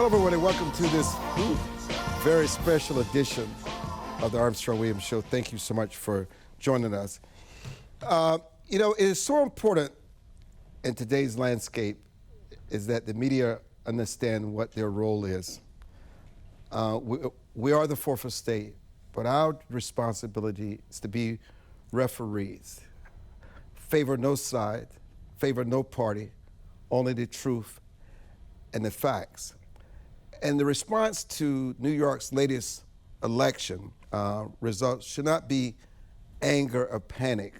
everyone, and welcome to this very special edition of the Armstrong-Williams Show. Thank you so much for joining us. You know, it is so important in today's landscape is that the media understand what their role is. We are the fourth estate, but our responsibility is to be referees. Favor no side, favor no party, only the truth and the facts. And the response to New York's latest election results should not be anger or panic.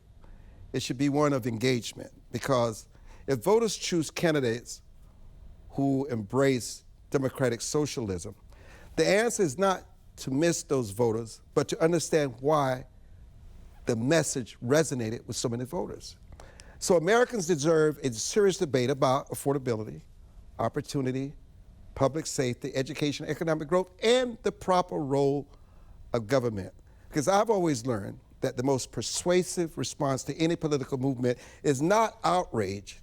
It should be one of engagement, because if voters choose candidates who embrace democratic socialism, the answer is not to miss those voters, but to understand why the message resonated with so many voters. So Americans deserve a serious debate about affordability, opportunity, public safety, education, economic growth, and the proper role of government. Because I've always learned that the most persuasive response to any political movement is not outrage,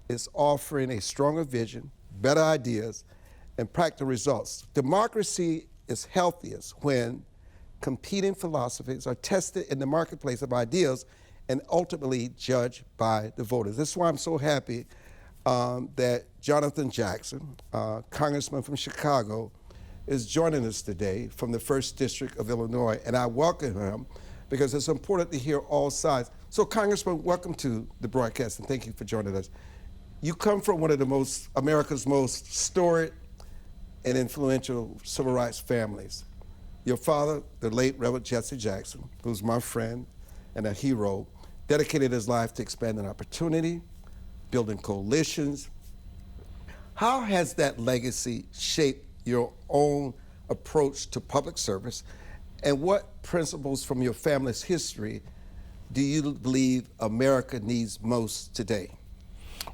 it's offering a stronger vision, better ideas, and practical results. Democracy is healthiest when competing philosophies are tested in the marketplace of ideas and ultimately judged by the voters. This is why I'm so happy that Jonathan Jackson, Congressman from Chicago, is joining us today from the 1st District of Illinois, and I welcome him because it's important to hear all sides. So Congressman, welcome to the broadcast, and thank you for joining us. You come from one of America's most storied and influential civil rights families. Your father, the late Reverend Jesse Jackson, who's my friend and a hero, dedicated his life to expanding opportunity, building coalitions. How has that legacy shaped your own approach to public service, and what principles from your family's history do you believe America needs most today?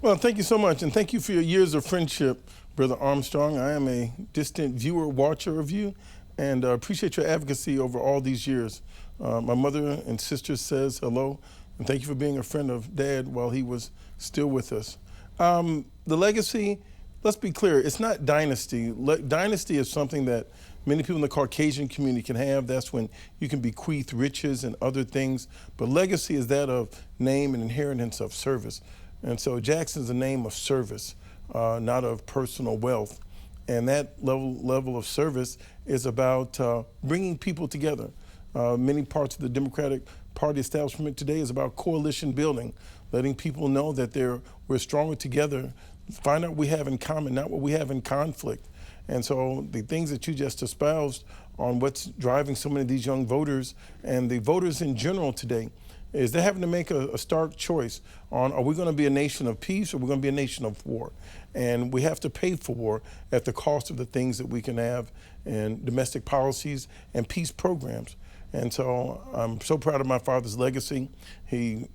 Well, thank you so much, and thank you for your years of friendship, Brother Armstrong. I am a distant viewer, watcher of you, and appreciate your advocacy over all these years. My mother and sister says hello, and thank you for being a friend of Dad while he was still with us. The legacy, let's be clear, it's not dynasty. Dynasty is something that many people in the Caucasian community can have. That's when you can bequeath riches and other things. But legacy is that of name and inheritance of service. And so Jackson's a name of service, not of personal wealth. And that level of service is about bringing people together. Many parts of the Democratic Party establishment today is about coalition building, letting people know that we're stronger together, find out what we have in common, not what we have in conflict. And so the things that you just espoused on what's driving so many of these young voters and the voters in general today is they're having to make a stark choice on, are we going to be a nation of peace or are we going to be a nation of war? And we have to pay for war at the cost of the things that we can have in domestic policies and peace programs. And so I'm so proud of my father's legacy. He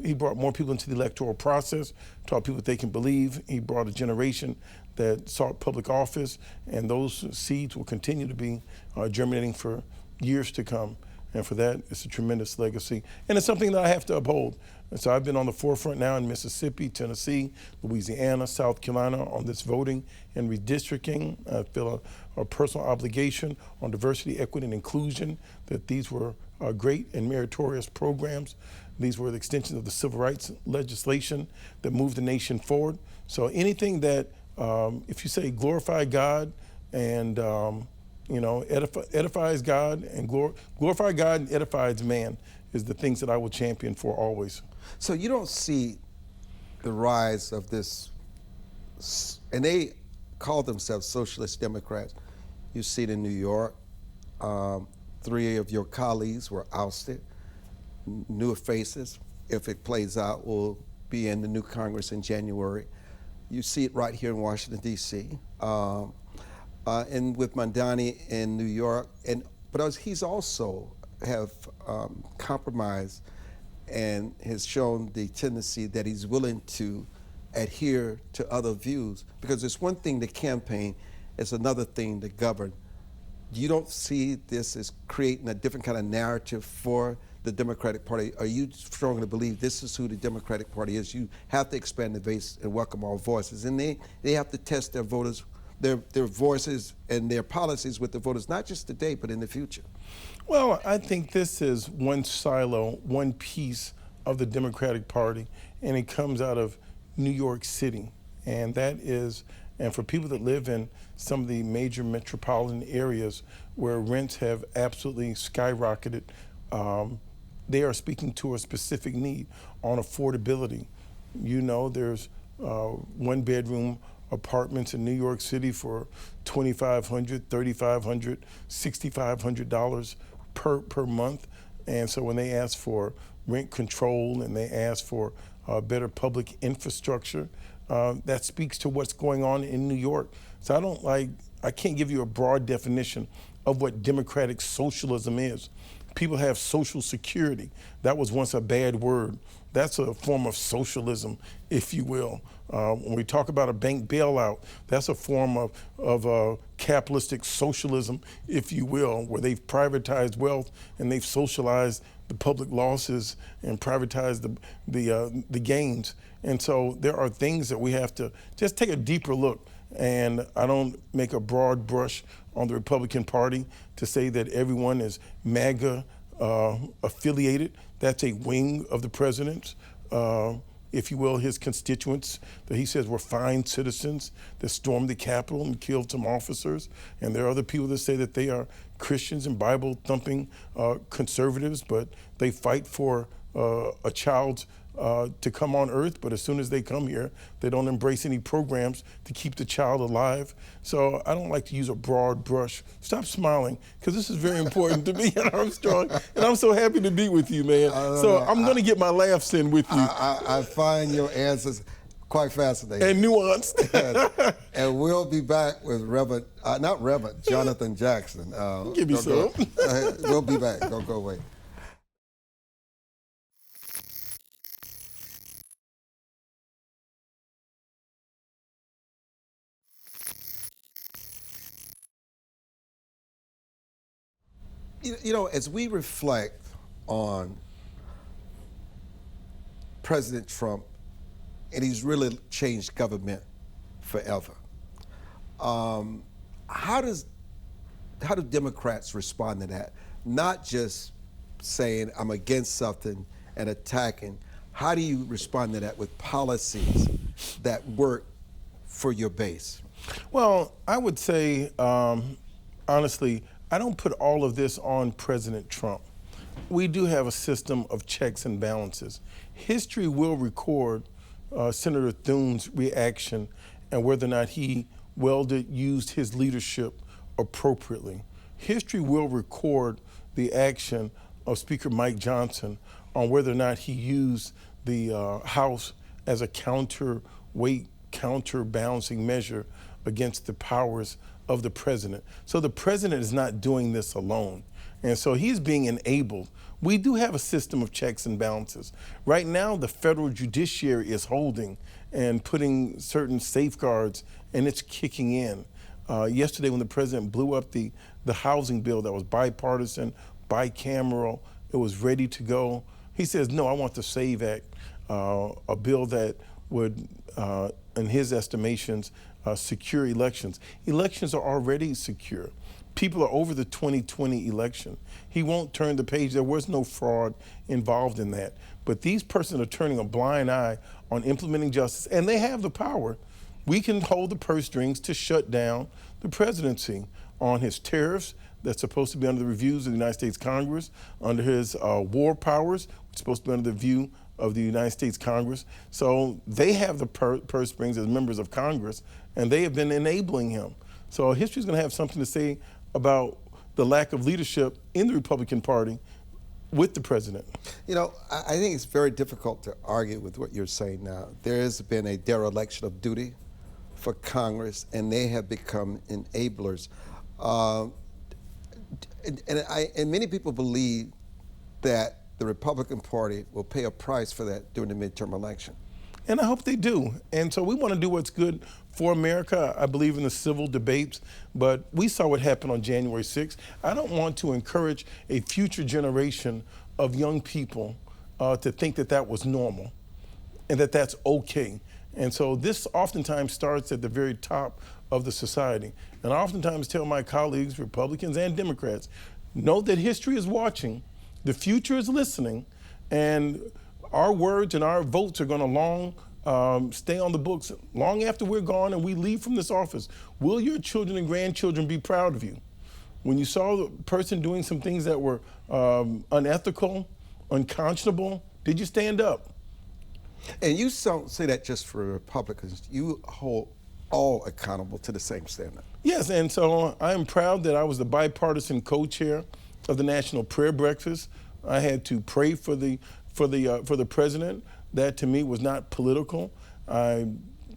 he brought more people into the electoral process, taught people that they can believe. He brought a generation that sought public office, and those seeds will continue to be germinating for years to come. And for that, it's a tremendous legacy. And it's something that I have to uphold. And so I've been on the forefront now in Mississippi, Tennessee, Louisiana, South Carolina on this voting and redistricting. I feel a personal obligation on diversity, equity, and inclusion, that these were great and meritorious programs. These were the extensions of the civil rights legislation that moved the nation forward. So anything that, if you say glorify God and edifies God and glorify God and edifies man, is the things that I will champion for always. So you don't see the rise of this, and they call themselves socialist Democrats. You see it in New York. 3 of your colleagues were ousted. New faces, if it plays out, will be in the new Congress in January. You see it right here in Washington, D.C. And with Mandani in New York, but he's also have compromised and has shown the tendency that he's willing to adhere to other views, because it's one thing to campaign, it's another thing to govern. You don't see this as creating a different kind of narrative for the Democratic Party? Are you strongly believe this is who the Democratic Party is? You have to expand the base and welcome all voices, and they have to test their voters their voices and their policies with the voters, not just today, but in the future? Well, I think this is one silo, one piece of the Democratic Party, and it comes out of New York City. And for people that live in some of the major metropolitan areas where rents have absolutely skyrocketed, they are speaking to a specific need on affordability. You know, there's one-bedroom apartments in New York City for $2,500, $3,500, $6,500 per month. And so when they ask for rent control and they ask for better public infrastructure, that speaks to what's going on in New York. So I can't give you a broad definition of what democratic socialism is. People have Social Security. That was once a bad word. That's a form of socialism, if you will. When we talk about a bank bailout, that's a form of capitalistic socialism, if you will, where they've privatized wealth and they've socialized the public losses and privatized the gains. And so there are things that we have to just take a deeper look. And I don't make a broad brush on the Republican Party to say that everyone is MAGA affiliated. That's a wing of the president's, if you will, his constituents that he says were fine citizens that stormed the Capitol and killed some officers. And there are other people that say that they are Christians and Bible-thumping conservatives, but they fight for a child to come on earth, but as soon as they come here, they don't embrace any programs to keep the child alive. So I don't like to use a broad brush. Stop smiling, because this is very important to me at Armstrong, and I'm so happy to be with you, man. I'm going to get my laughs in with you. I find your answers quite fascinating. And nuanced. And we'll be back with Jonathan Jackson. Give me some. We'll be back. Don't go away. You know, as we reflect on President Trump, and he's really changed government forever, how do Democrats respond to that? Not just saying, I'm against something and attacking. How do you respond to that with policies that work for your base? Well, I would say, honestly, I don't put all of this on President Trump. We do have a system of checks and balances. History will record Senator Thune's reaction and whether or not he used his leadership appropriately. History will record the action of Speaker Mike Johnson on whether or not he used the House as a counterweight, counterbalancing measure against the powers of the president. So the president is not doing this alone. And so he's being enabled. We do have a system of checks and balances. Right now, the federal judiciary is holding and putting certain safeguards, and it's kicking in. Yesterday, when the president blew up the housing bill that was bipartisan, bicameral, it was ready to go, he says, no, I want the SAVE Act, a bill that would, in his estimations, secure elections. Elections are already secure. People are over the 2020 election. He won't turn the page. There was no fraud involved in that. But these persons are turning a blind eye on implementing justice, and they have the power. We can hold the purse strings to shut down the presidency on his tariffs that's supposed to be under the reviews of the United States Congress, under his war powers, which is supposed to be under the view of the United States Congress. So they have the purse strings as members of Congress, and they have been enabling him. So history's going to have something to say about the lack of leadership in the Republican Party with the president. You know, I think it's very difficult to argue with what you're saying now. There has been a dereliction of duty for Congress, and they have become enablers. And many people believe that the Republican Party will pay a price for that during the midterm election. And I hope they do. And so we want to do what's good for America. I believe in the civil debates, but we saw what happened on January 6th. I don't want to encourage a future generation of young people to think that that was normal and that that's okay. And so this oftentimes starts at the very top of the society. And I oftentimes tell my colleagues, Republicans and Democrats, know that history is watching, the future is listening, and our words and our votes are going to stay on the books long after we're gone and we leave from this office. Will your children and grandchildren be proud of you? When you saw the person doing some things that were unethical, unconscionable, did you stand up? And you don't say that just for Republicans. You hold all accountable to the same standard. Yes, and so I am proud that I was the bipartisan co-chair of the National Prayer Breakfast. I had to pray for the president. That to me was not political. I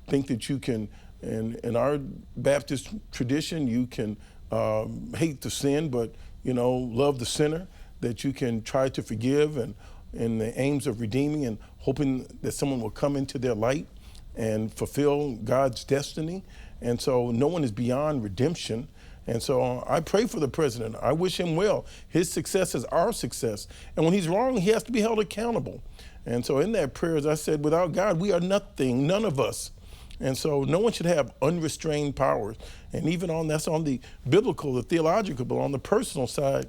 think that you can, in our Baptist tradition, you can hate the sin, but love the sinner. That you can try to forgive and in the aims of redeeming and hoping that someone will come into their light and fulfill God's destiny. And so no one is beyond redemption. And so I pray for the president. I wish him well. His success is our success. And when he's wrong, he has to be held accountable. And so in that prayer, as I said, without God, we are nothing, none of us. And so no one should have unrestrained powers. And even that's on the biblical, the theological, but on the personal side,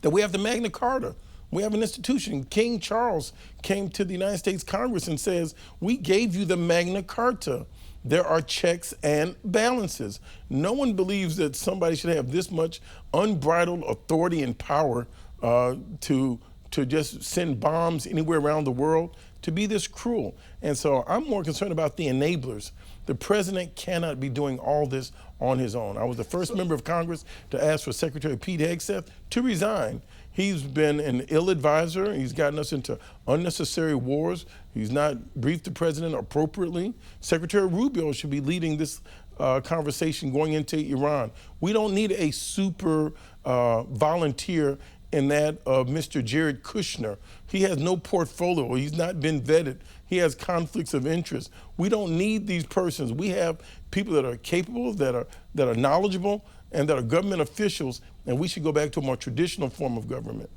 that we have the Magna Carta. We have an institution. King Charles came to the United States Congress and says, we gave you the Magna Carta. There are checks and balances. No one believes that somebody should have this much unbridled authority and power to just send bombs anywhere around the world, to be this cruel. And so I'm more concerned about the enablers. The president cannot be doing all this on his own. I was the first member of Congress to ask for Secretary Pete Hegseth to resign. He's been an ill advisor. He's gotten us into unnecessary wars. He's not briefed the president appropriately. Secretary Rubio should be leading this conversation going into Iran. We don't need a super volunteer in that of Mr. Jared Kushner. He has no portfolio. He's not been vetted. He has conflicts of interest. We don't need these persons. We have people that are capable, that are knowledgeable, and that are government officials, and we should go back to a more traditional form of government.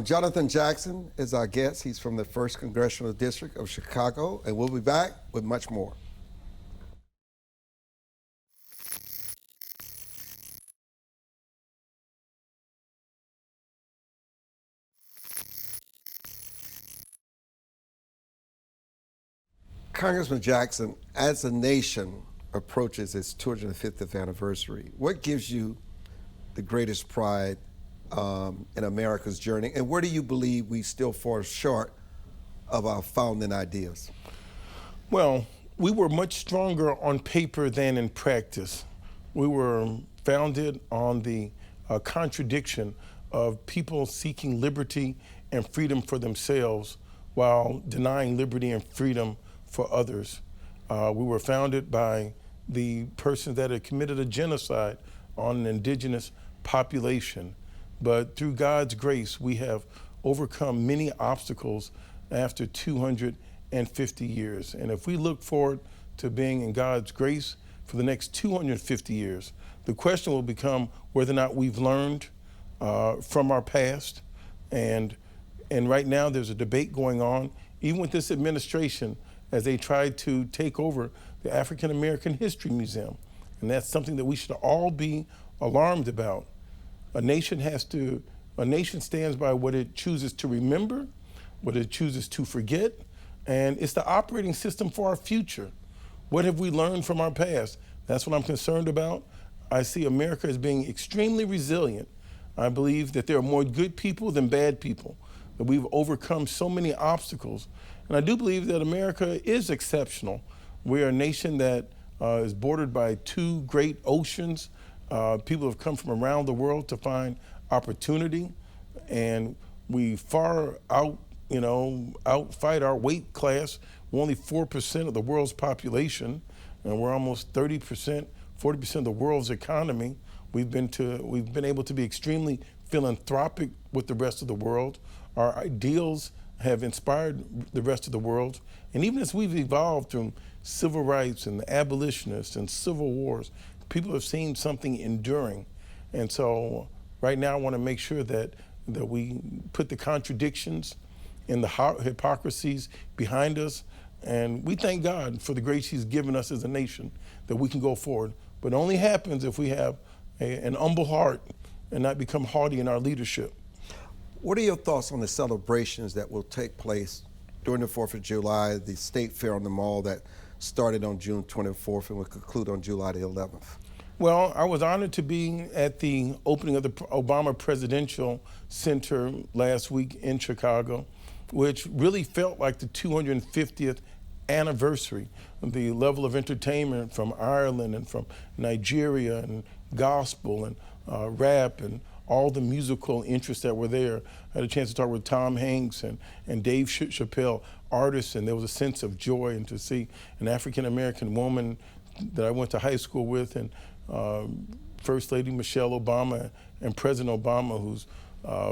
Jonathan Jackson is our guest. He's from the 1st Congressional District of Chicago, and we'll be back with much more. Congressman Jackson, as the nation approaches its 250th anniversary, what gives you the greatest pride in America's journey, and where do you believe we still fall short of our founding ideas? Well, we were much stronger on paper than in practice. We were founded on the contradiction of people seeking liberty and freedom for themselves while denying liberty and freedom for others. We were founded by the persons that had committed a genocide on an indigenous population. But through God's grace, we have overcome many obstacles after 250 years. And if we look forward to being in God's grace for the next 250 years, the question will become whether or not we've learned from our past. And right now there's a debate going on, even with this administration, as they try to take over the African American History Museum. And that's something that we should all be alarmed about. A nation stands by what it chooses to remember, what it chooses to forget, and it's the operating system for our future. What have we learned from our past? That's what I'm concerned about. I see America as being extremely resilient. I believe that there are more good people than bad people, that we've overcome so many obstacles. And I do believe that America is exceptional. We're a nation that is bordered by 2 great oceans. People have come from around the world to find opportunity, and we far outfight our weight class. We're only 4% of the world's population, and we're almost 30%, 40% of the world's economy. We've been able to be extremely philanthropic with the rest of the world. Our ideals have inspired the rest of the world. And even as we've evolved from civil rights and the abolitionists and civil wars, people have seen something enduring. And so right now I want to make sure that we put the contradictions and the hypocrisies behind us, And we thank God for the grace he's given us as a nation that we can go forward. But it only happens if we have an humble heart and not become haughty in our leadership. What are your thoughts on the celebrations that will take place during the 4th of July, the State Fair on the Mall that started on June 24th and will conclude on July the 11th? Well, I was honored to be at the opening of the Obama Presidential Center last week in Chicago, which really felt like the 250th anniversary of the level of entertainment from Ireland and from Nigeria and gospel and rap and all the musical interests that were there. I had a chance to talk with Tom Hanks and Dave Chappelle, artists, and there was a sense of joy, and to see an African-American woman that I went to high school with, and First Lady Michelle Obama and President Obama, whose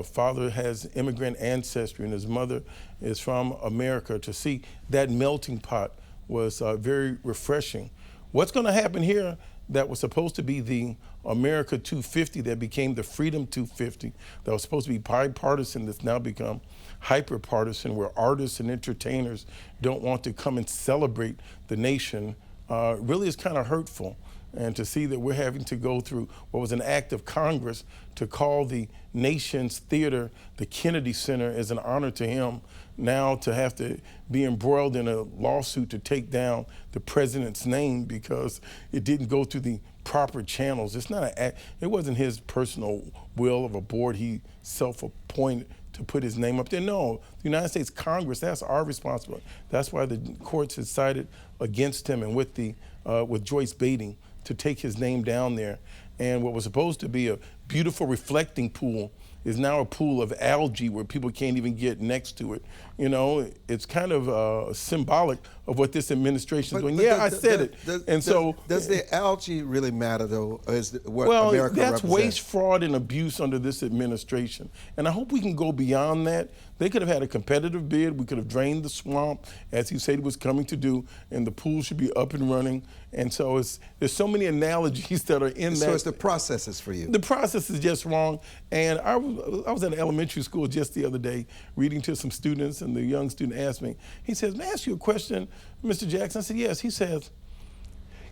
father has immigrant ancestry and his mother is from America. To see that melting pot was very refreshing. What's going to happen here that was supposed to be the America 250 that became the Freedom 250, that was supposed to be bipartisan, that's now become hyper-partisan, where artists and entertainers don't want to come and celebrate the nation, really is kind of hurtful. And to see that we're having to go through what was an act of Congress to call the nation's theater the Kennedy Center is an honor to him. Now to have to be embroiled in a lawsuit to take down the president's name because it didn't go through the proper channels. It's not an act, it wasn't his personal will of a board he self-appointed to put his name up there. No, the United States Congress, that's our responsibility. That's why the courts had sided against him and with Joyce Bating to take his name down there. And what was supposed to be a beautiful reflecting pool is now a pool of algae where people can't even get next to it. You know, it's kind of symbolic of what this administration is doing. Yeah, I said it. Does the algae really matter, though? Is what well, America that's represents? waste, fraud, and abuse under this administration. And I hope we can go beyond that. They could have had a competitive bid. We could have drained the swamp, as he said he was coming to do, and the pool should be up and running. And so there's so many analogies that are in that. So it's the processes for you. The process is just wrong. And I was at an elementary school just the other day reading to some students, and the young student asked me, he says, "May I ask you a question, Mr. Jackson?" I said, "Yes." He says,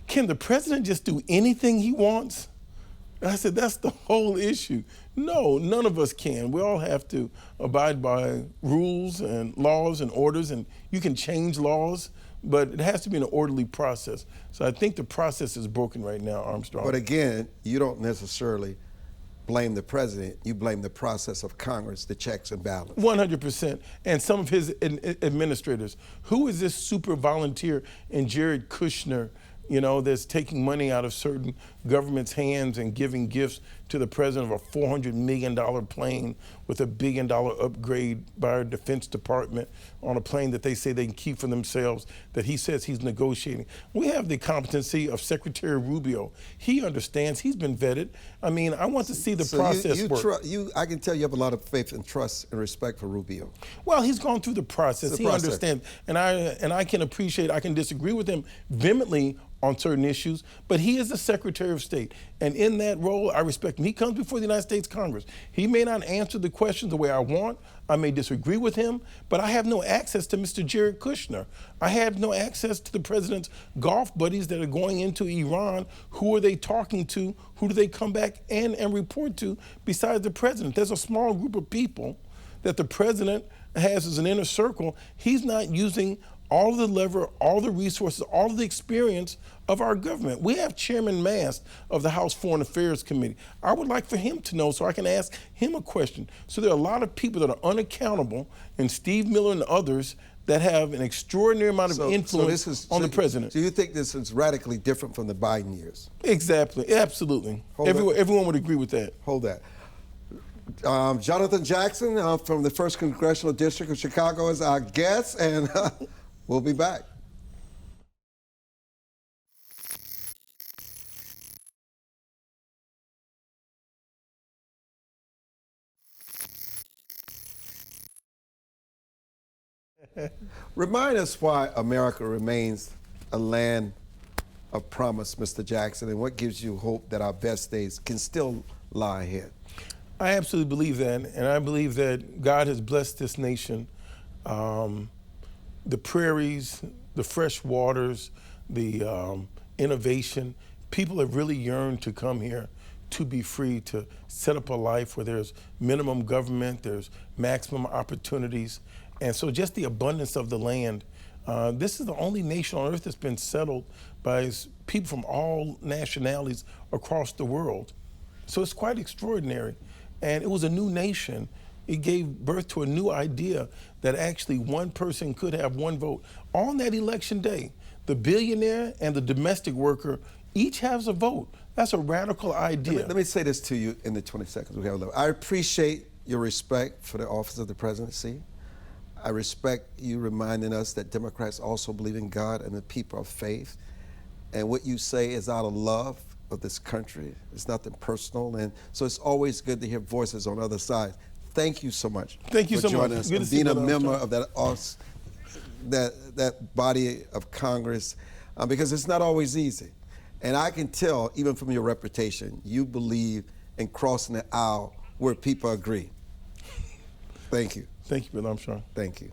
"Can the president just do anything he wants?" And I said, "That's the whole issue." No, none of us can. We all have to abide by rules and laws and orders, and you can change laws, but it has to be an orderly process. So I think the process is broken right now, Armstrong. But again, you don't necessarily blame the president. You blame the process of Congress, the checks and balances. 100%. And some of his administrators. Who is this super volunteer in Jared Kushner, you know, that's taking money out of certain government's hands and giving gifts to the president of a $400 million plane with $1 billion upgrade by our Defense Department on a plane that they say they can keep for themselves, that he says he's negotiating. We have the competency of Secretary Rubio. He understands, he's been vetted. I mean, I want to see the process work. I can tell you have a lot of faith and trust and respect for Rubio. Well, he's gone through the process. He understands, and I can appreciate, I can disagree with him vehemently on certain issues, but he is the Secretary of State. And in that role, I respect him. He comes before the United States Congress. He may not answer the questions the way I want. I may disagree with him, but I have no access to Mr. Jared Kushner. I have no access to the president's golf buddies that are going into Iran. Who are they talking to? Who do they come back and report to besides the president? There's a small group of people that the president has as an inner circle. He's not using all of the lever, all the resources, all of the experience of our government. We have Chairman Mast of the House Foreign Affairs Committee. I would like for him to know so I can ask him a question. So there are a lot of people that are unaccountable, and Steve Miller and others that have an extraordinary amount of influence on the president. So you think this is radically different from the Biden years? Exactly, absolutely. Everyone would agree with that. Hold that. Jonathan Jackson from the 1st Congressional District of Chicago is our guest, and we'll be back. Remind us why America remains a land of promise, Mr. Jackson, and what gives you hope that our best days can still lie ahead? I absolutely believe that, and I believe that God has blessed this nation. The prairies, the fresh waters, the innovation. People have really yearned to come here to be free, to set up a life where there's minimum government, there's maximum opportunities. And so just the abundance of the land. This is the only nation on earth that's been settled by people from all nationalities across the world. So it's quite extraordinary. And it was a new nation. It gave birth to a new idea that actually one person could have one vote. On that election day, the billionaire and the domestic worker each has a vote. That's a radical idea. Let me say this to you in the 20 seconds we have left. I appreciate your respect for the office of the presidency. I respect you reminding us that Democrats also believe in God and the people of faith. And what you say is out of love of this country. It's nothing personal. And so it's always good to hear voices on the other side. Thank you so much. Thank you for so joining much. us Good to and see being you, a Brother member Armstrong. of that body of Congress, because it's not always easy. And I can tell, even from your reputation, you believe in crossing the aisle where people agree. Thank you. Thank you, Brother Armstrong. Thank you.